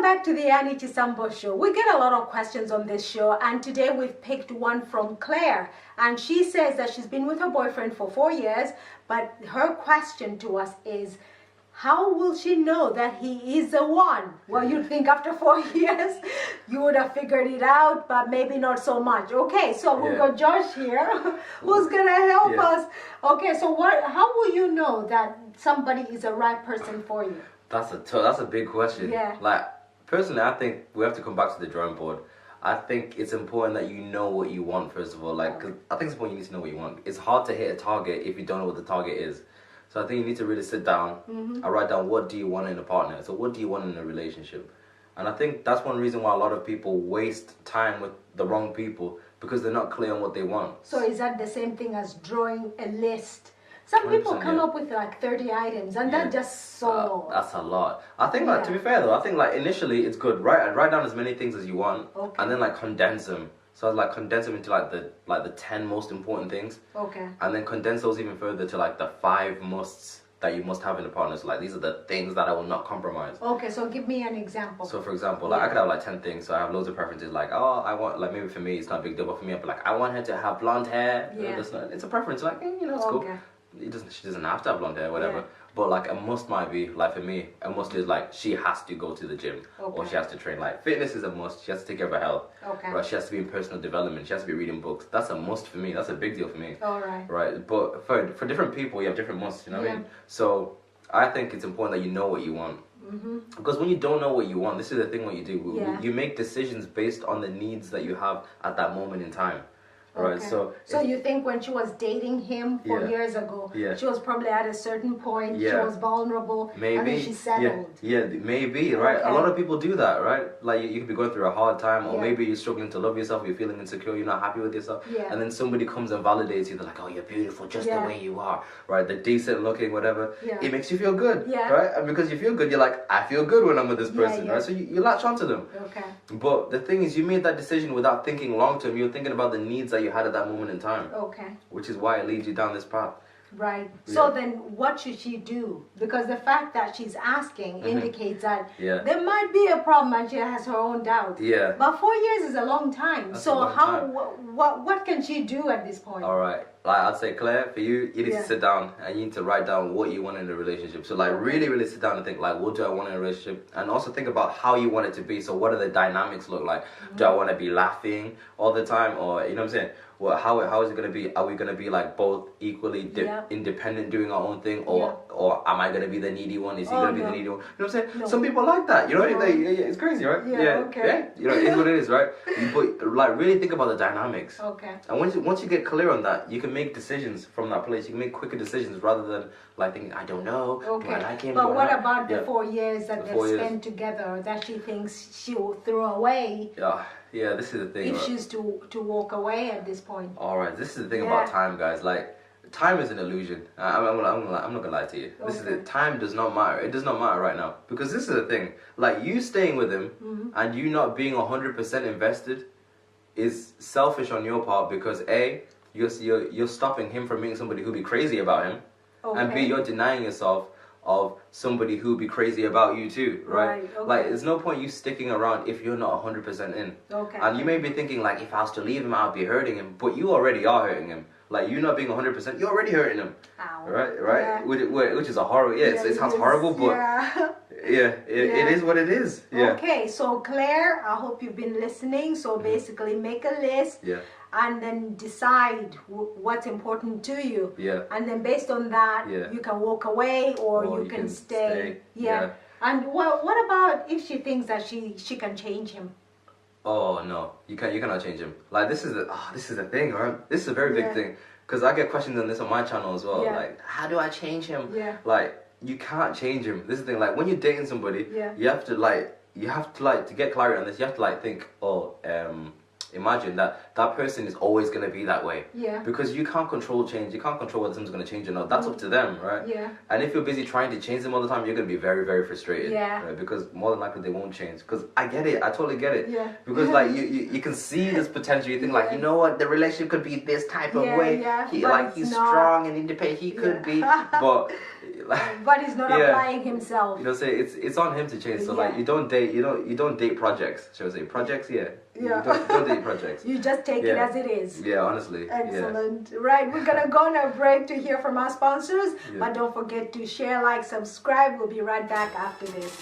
back to the Chisambo Show. We get a lot of questions on this show, and today we've picked one from Claire. And she says that she's been with her boyfriend for 4 years, but her question to us is, how will she know that he is the one? Well, you'd think after 4 years you would have figured it out, but maybe not so much. Okay, so we've got Josh here who's going to help us. Okay, so how will you know that somebody is the right person for you? That's a big question. Yeah. Like, personally, I think we have to come back to the drawing board. I think it's important that you know what you want, first of all. Like, 'cause I think it's important you need to know what you want. It's hard to hit a target if you don't know what the target is. So I think you need to really sit down and write down, what do you want in a partner? So what do you want in a relationship? And I think that's one reason why a lot of people waste time with the wrong people, because they're not clear on what they want. So is that the same thing as drawing a list? Some people come up with like 30 items, and that's just so... that's a lot. I think, like, to be fair though, I think like initially it's good. Write down as many things as you want, and then like condense them. So like condense them into like the 10 most important things. Okay. And then condense those even further to like the 5 musts that you must have in a partner. So like, these are the things that I will not compromise. Okay, so give me an example. So for example, like I could have like 10 things. So I have loads of preferences. Like, oh, I want, like, maybe for me it's not a big deal, but for me I'd be like, I want her to have blonde hair. Yeah. It's a preference. Like, you know, it's cool. She doesn't have to have blonde hair, whatever. But like a must might be, like for me, a must is like she has to go to the gym or she has to train. Like fitness is a must. She has to take care of her health. Right? She has to be in personal development. She has to be reading books. That's a must for me. That's a big deal for me. Right. But for different people, you have different musts. You know what I mean? So I think it's important that you know what you want. Because when you don't know what you want, this is the thing. What you do, you make decisions based on the needs that you have at that moment in time. Right, so you think when she was dating him 4 years ago, she was probably at a certain point, she was vulnerable, maybe, and then she settled. Maybe, right? A lot of people do that, right? Like you could be going through a hard time, or maybe you're struggling to love yourself, you're feeling insecure, you're not happy with yourself, and then somebody comes and validates you. They're like, oh, you're beautiful just the way you are, right? They're decent looking, whatever. It makes you feel good, right? And because you feel good, you're like, I feel good when I'm with this person, right? So you latch onto them. But the thing is, you made that decision without thinking long term. You're thinking about the needs that you had at that moment in time. Which is why it leads you down this path. Right. So then what should she do? Because the fact that she's asking indicates that there might be a problem and she has her own doubt. But 4 years is a long time. That's so what can she do at this point? All right. Like I'd say, Claire, for you, you need to sit down and you need to write down what you want in a relationship. So like really sit down and think like, what do I want in a relationship? And also think about how you want it to be. So what do the dynamics look like? Do I want to be laughing all the time, or you know what I'm saying? Well, how is it going to be? Are we going to be like both equally independent, doing our own thing, or am I going to be the needy one? Is he going to be the needy one? You know what I'm saying? Some people like that. You know, it's crazy, right? You know, it is what it is, right? But like really think about the dynamics. And once you get clear on that, you can make decisions from that place. You can make quicker decisions rather than like thinking, I don't know, do I like him? But what about the 4 years that they've spent together that she thinks she'll throw away? Yeah, this is the thing. If she's to walk away at this point. All right, this is the thing about time, guys. Like, time is an illusion. I'm not gonna lie to you. This is it. Time does not matter. It does not matter right now, because this is the thing. Like, you staying with him and you not being 100% invested is selfish on your part, because A, you're stopping him from meeting somebody who'd be crazy about him, and B, you're denying yourself of somebody who'd be crazy about you too, right? Like, there's no point you sticking around if you're not 100% in. And you may be thinking like, if I was to leave him, I'd be hurting him, but you already are hurting him. Like, you not being 100%, you're already hurting him. Right? Which is a horrible. It sounds horrible, but it is what it is. Okay, so Claire, I hope you've been listening. So basically, make a list. And then decide what's important to you. And then based on that, you can walk away or you can stay. And what about if she thinks that she can change him? Oh no, you cannot change him. Like, this is the thing, right? This is a very big thing, because I get questions on this on my channel as well. Like, how do I change him? Like, you can't change him. This is the thing. Like, when you're dating somebody, you have to to get clarity on this. You have to like think, imagine that person is always going to be that way. Because you can't control change. You can't control whether someone's going to change or not. That's up to them, right? And if you're busy trying to change them all the time, you're going to be very, very frustrated. Right? Because more than likely they won't change. Because I get it. I totally get it. Because like you can see this potential. You think like, you know what, the relationship could be this type of way. He's strong and independent. He could be. But but he's not applying himself. You know, say it's on him to change. So like you don't date projects. Shall I say projects? Yeah. Yeah. You don't date projects. You just take it as it is. Yeah, honestly. Excellent. Right, we're gonna go on a break to hear from our sponsors, but don't forget to share, like, subscribe. We'll be right back after this.